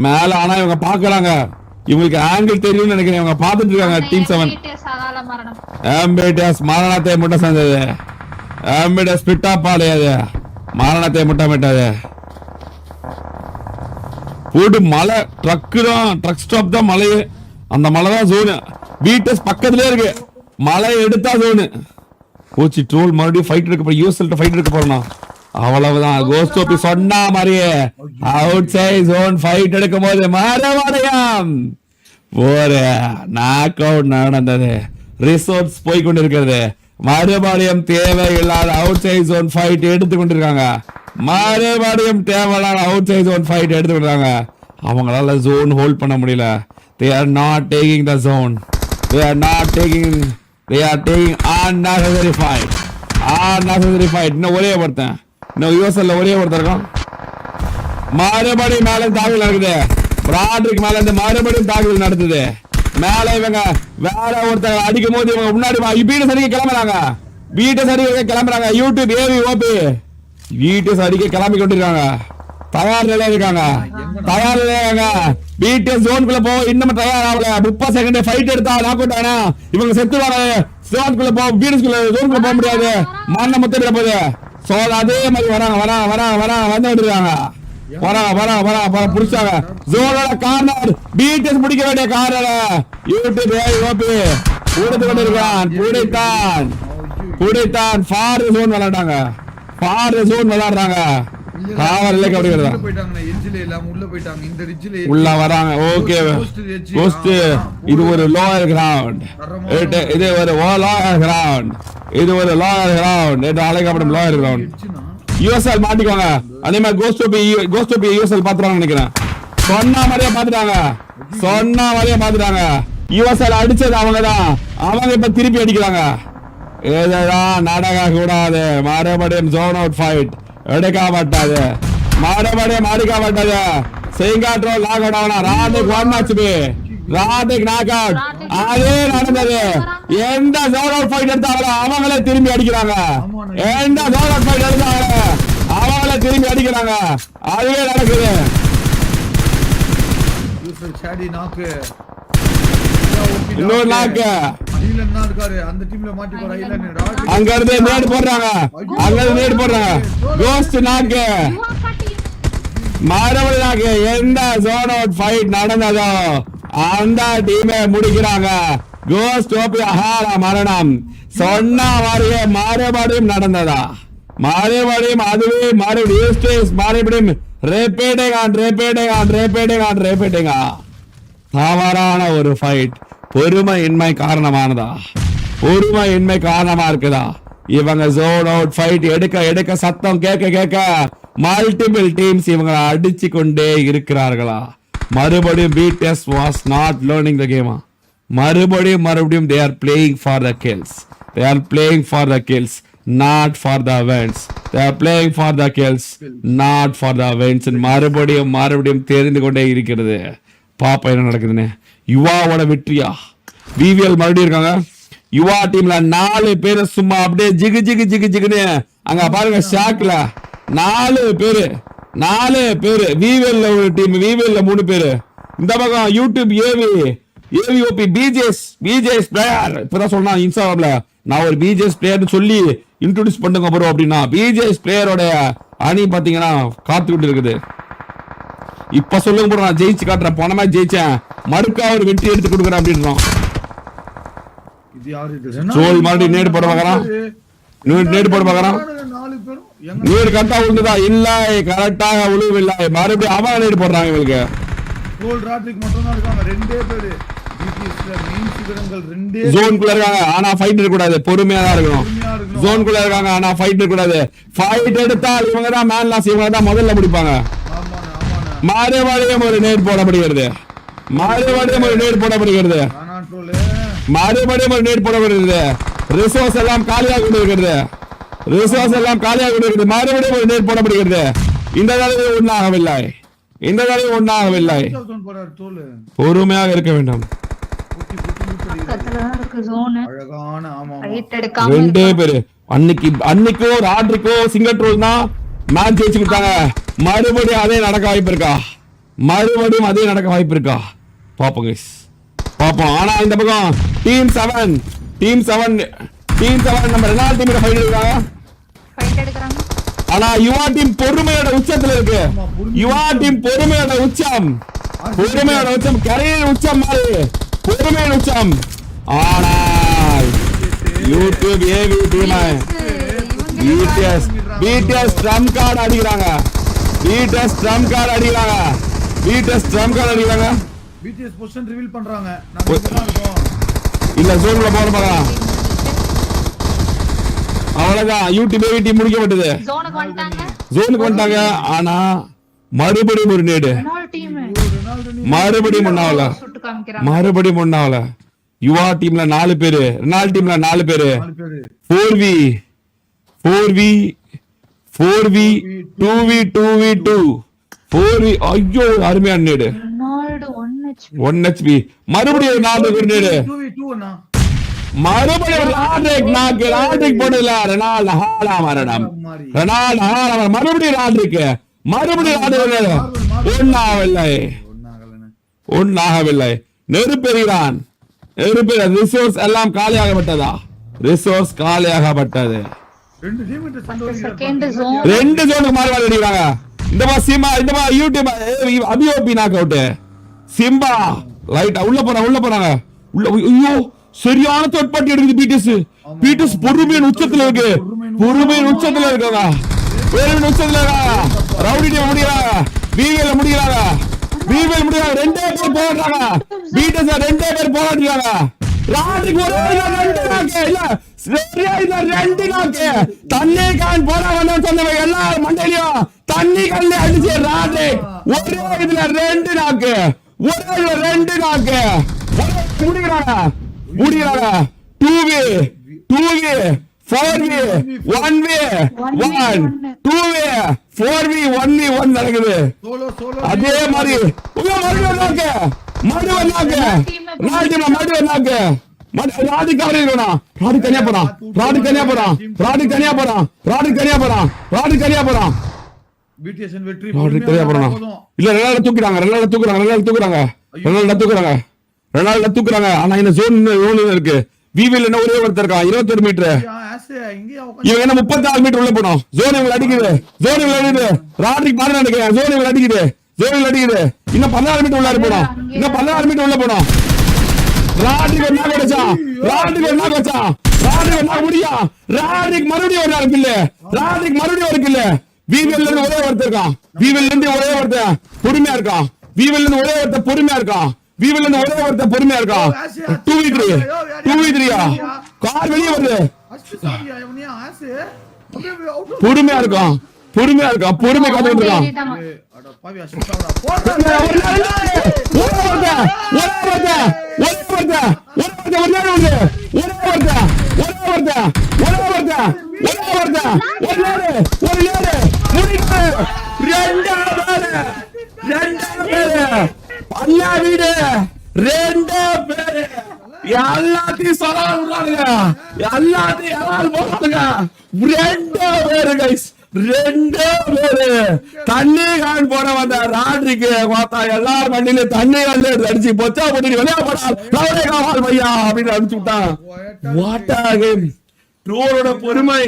மேல. ஆனா இவங்க பாக்குறாங்க, இவங்களுக்கு ஆங்கிள் தெரியும்னு நினைக்கிறேன். இவங்க பாத்துட்டு இருக்காங்க. டீம் 7 ஆம்பிடஸ் மரணத்தை முட்டை செஞ்சது. ஆம்பிடஸ் பிட்டா பாடையாது, மரணத்தை முட்டை மிட்டது. போட்டு மலை ட்ரக்கு தான், ட்ரக் ஸ்டாப் தான் மலையே. அந்த மலை தான் ஜோனு. வீட்டஸ் பக்கத்துலயே இருக்கு. மலை எடுத்தா ஜோனு போச்சு. ட்ரோல் மறுபடியும் ஃபைட் எடுக்க போறோம். யூஎஸ்எல் ஃபைட் எடுக்க போறோம். அவ்வளவுதான். கோஸ்ட் ஓபி சொன்னா மாதிரியே அவுட் சைட் ஜோன் ஃபைட் எடுக்கும் போது மறுபடியும் ஒரு நாக் அவுட் நடந்தது. ரிசோர்ட்ஸ் போய் கொண்டிருக்கிறது. மறுபடியும் தேவையில்லாத அவுட் சைட் ஜோன் ஃபைட் எடுத்துக்கொண்டிருக்காங்க. மறுபடியும் தேவையில்லாத அவுட் சைட் ஜோன் ஃபைட் எடுத்துக்கிட்டாங்க. அவங்களால ஜோன் ஹோல்ட் பண்ண முடியல. They are not taking the zone. They are taking unnecessary fight. Unnecessary fight. இன்னும் ஒரே ஒருத்தன், இன்னும் யூஎஸ்எல்ல ஒரே ஒருத்தர் இருக்கான். மறுபடியும் மேல தாக்குதல் நடக்குது. ராட்ரிக் மேல இருந்து மறுபடியும் தாக்குதல் நடத்துது. மேல இவங்க வேற ஒருத்தர் அடிக்கும் போது இவங்க முன்னாடி வீட்டு சரிக்க கிளம்புறாங்க. வீட்டை சரிக்க கிளம்புறாங்க. யூடியூப் ஏவி ஓபி வீட்டு சரிக்க கிளம்பி கொண்டிருக்காங்க. தயார் நிலையில இருக்காங்க. தயார் நிலையாங்க. பிடிஎஸ் ஜோனுக்குள்ள போக இன்னும் தயார் ஆகல. 30 செகண்ட் ஃபைட் எடுத்தா நாக் அவுட் ஆனா இவங்க செத்துவாங்க. ஜோனுக்குள்ள போக பிடிஎஸ்குள்ள ஜோனுக்குள்ள போக முடியாது. மண்ண முத்திர போகுது. சோ அதே மாதிரி வராங்க வந்துட்டு இருக்காங்க. வர புடிச்சாங்க. ஜோனோட கார்னர் பிடிஎஸ் முடிக்க வேண்டிய கார்னர் யூடியூப் ஓபி கூடத்து கொண்டு இருக்கான். புடித்தான் ஃபார் ஜோன் விளையாடுறாங்க. ஃபார் ஜோன் விளையாடுறாங்க. உள்ள வராங்க. ஓகே கோஸ்ட் இது ஒரு லோயர் கிரவுண்ட். இது ஒரு லோயர் கிரவுண்ட். இது ஒரு லோயர் கிரவுண்ட். இது அழைக்கப்படும் லோயர் கிரவுண்ட். யூஎஸ்எல் மாட்டிக்கோங்க. அதே மாதிரி கோஸ்ட் ஓபி யூஎஸ்எல் பாத்துறாங்க நினைக்கிறேன். சொன்ன மாதிரியே பாத்துட்டாங்க. யூஎஸ்எல் அடிச்சது அவங்கதான். அவங்க இப்ப திருப்பி அடிக்கிறாங்க. இதுதான் நடக்க கூடாது. மறுபடியும் ஜோன் அவுட் ஃபைட் எடுக்க மாட்டாது. மறுபடியும் அடிக்க மாட்டாது. சிங்காட்ரோ லாக் அவுட் ஆகணும். ராடிக் ஒன் ஹெச்பி. ராடிக் நாக் அவுட். அதே நடந்தது. எந்த ஜோன் அவுட் ஃபைட் எடுத்தாங்களோ அவங்களே திரும்பி அடிக்கிறாங்க. எந்த ஜோன் அவுட் ஃபைட் எடுத்தாங்களோ அவங்களே திரும்பி அடிக்கிறாங்க. அதுவே நடக்குது. இன்னொரு நாக்கு அங்க இருந்து நேடு போடுறாங்க. கோஸ்ட் நாக்கு மறுபடியும் நாக்கு. எந்த ஜோன் அவுட் ஃபைட் நடந்ததோ அந்த டீமை முடிக்கிறாங்க. கோஸ்ட் ஓபி அகால மரணம் சொன்ன மாதிரியே மறுபடியும் நடந்ததா? மறுபடியும் அதுவே மறுபடியும் ரிப்பீட்டிங்கா தவறான ஒரு ஃபைட். பொறுமையின்மை காரணமானதா? பொறுமையின்மை காரணமா இருக்குதா? இவங்க ஜோன் அவுட் ஃபைட் எடுக்க சத்தம் கேட்க மல்டிபிள் டீம்ஸ் இவங்களை அடிச்சு கொண்டே இருக்கிறார்களா? மறுபடியும் BTS was not learning the கேமா? மறுபடியும் they are playing for the kills. They are playing for the kills, not for the wins. They are playing for the kills, not for the wins. மறுபடியும் தெரிந்து கொண்டே இருக்கிறது. பாப்பா என்ன நடக்குதுன்னு. யுவாவோட வெற்றியா? விவிஎல் மறுபடியும் இருக்காங்க. யுவா டீம்ல 4 பேரு சும்மா அப்படியே ஜிகுன்னு அங்க பாருங்க. ஷாக்ல 4 பேரு. விவிஎல்ல ஒரு டீம், விவிஎல்ல 3 பேரு. இந்த பக்கம் YouTube AV OP BJS player. இப்பதான் சொன்னா இன்ஸ்டாகிராம்ல நான் ஒரு பிஜேஎஸ் பிளேயர்னு சொல்லி இன்ட்ரோடியூஸ் பண்ணுங்க ப்ரோ அப்படின்னா பிஜேஎஸ் பிளேயரோட அணி பாத்தீங்கன்னா காத்துக்கிட்டு இருக்குது. இப்ப சொல்லுங்க ப்ரோ, நான் ஜெயிச்சு காட்டுறேன். போன மாதிரி ஜெயிச்சேன், மறுக்கா ஒரு வெற்றி எடுத்து கொடுக்குறேன் அப்படின்றோம். சோல் மறுபடியும் நேடு போட பாக்குறான். நீர் கரெக்டா விழுந்ததா? இல்ல, கரெக்டாக விழுவில்லை. மறுபடியும் அவன் நேடு போடுறாங்க. இவங்களுக்கு ஜோன்குள்ள இருக்காங்க ஆனா ஃபைட் இருக்க கூடாது. பொறுமையா தான் இருக்கணும். ஜோன்குள்ள இருக்காங்க ஆனா ஃபைட் இருக்க கூடாது. ஃபைட் எடுத்தால் இவங்க தான் மேன் லாஸ். இவங்க தான் முதல்ல முடிப்பாங்க. மறுபடியும் ஒரு நேட் போடப்படுகிறது. ரிசோர்ஸ் எல்லாம் காலியாக கொண்டிருக்கிறது. மறுபடியும் ஒரு நேட் போடப்படுகிறது. இந்த தடவை ஒன்றாகவில்லை. பொறுமையாக இருக்க வேண்டும். 2 பேரு அன்னைக்கோ ராட்ரிக்கோ சிங்கிள் ட்ரோல் தான் மேட்ச் ஜெயிச்சு கொடுத்தாங்க. மறுபடியும் அதே நடக்க வாய்ப்பு இருக்கா? மறுபடியும் அதே நடக்க வாய்ப்பு இருக்கா பாப்போம் guys. பாப்போம். ஆனா இந்த பக்கம் டீம் 7 நம்ம ரெனால்ட் டீமோட ஃபைட் எடுக்கறாங்க. ஆனா யுவா டீம் பொறுமையோட உச்சத்துல இருக்கு. யுவா டீம் பொறுமையோட உச்சம் கரையின் உச்சம் மாதிரி பொறுமையோட உச்சம். ஆனால் YouTube AV team BTS drum card அடிக்கிறாங்க. BTS பொசிஷன் ரிவீல் பண்றாங்க. நம்ம இங்க தான் இருக்கோம். இல்ல ஜோன்ல போற பாருங்க. அவ்வளவுதான் யூடியூப் ஏவி டீம் முடிக்கப்பட்டது. ஜோனுக்கு வந்துட்டாங்க. ஆனா மறுபடியும் ஒரு நேடு. மறுபடியும் முன்னால யுவா டீம்ல 4 பேரு, ரெனால்ட் டீம்ல 4 பேரு. 4v 2v2v2 4v. ஐயோ அருமையான நேடு. 1 HP. மறுபடியும் 4 பேர் நேடு. 2v2 மறுபடியும் ராட்ரிக் போடல. ரெனால்ட் ஹாலா மரணம். மறுபடியும் ஒன்னாகவில்லை. நெருப்பெறிகிறான். ரிசோர்ஸ் எல்லாம் காலியாகப்பட்டதா? ரிசோர்ஸ் காலியாகப்பட்டது. 2 ஜோனுக்கு மாறுவாள் அடிக்கிறாங்க. இந்த சிம்பா, இந்த யூடியூப் அபிஓபி நாக் அவுட். சிம்பா லைட்டா உள்ள போறாங்க. ஐயோ சரியான தேர்ட் பார்ட்டி எடுக்குது BTS. பொறுமையின் உச்சத்துல இருக்கு. ரவுடி டீம் முடியறாங்க. பிவிஎல் முடியறாங்க. 2 பேர் போறாங்க. BTS 2 பேர் போறாங்க. ராட்ரிக் ஒரே 2 நாக்கு இல்ல சரியா இல்ல 2 நாக்கு. தண்ணி கான் போறாங்க சொன்னவங்க எல்லாரும் மண்டையிலயும் தண்ணி கல்ல அடிச்சு ராட்ரிக் ஒரே இதுல 2 நாக்கு. முடியறாங்க. 2v 4v 1v 1 2v 4v 1v1 நடக்குது. அதே மாதிரி மறுபடியும் தனியா போறான். இல்ல ரெனால்ட் தூக்குறாங்க. ஆனா இந்த ஜோன் இருக்கு. விவில என்ன ஒரே ஒருத்தர் இருக்கான். 21 மீட்டர். இவங்க என்ன 34 மீட்டர் உள்ள போனோம். ஜோன் இவங்க அடிக்குது. ராட்ரிக் பாரு நினைக்கிறேன். ஜோன் இவங்க அடிக்குது. இன்னும் 16 மீட்டர் உள்ள போனோம். ராட்ரிக் ஒரு நாக்கு வச்சான். ராட்ரிக் மறுபடியும் ஒரு நாள் இல்ல. விவில இருந்து ஒரே ஒருத்தர் இருக்கான். பொறுமையா இருக்கான். 2v3 கார் வெளியே வருது. பொறுமையா இருக்கான். பொறுமை காத்துட்டு இருக்கான். எல்லாத்தையும் தண்ணி கான் போட வந்த ராட்ரிக்கு பார்த்தா எல்லாரும் வண்டியில தண்ணி கண்டு அடிச்சு பொச்சா போட்டு வெளியே போடால் பையா அப்படின்னு அடிச்சு விட்டான். பொறுமை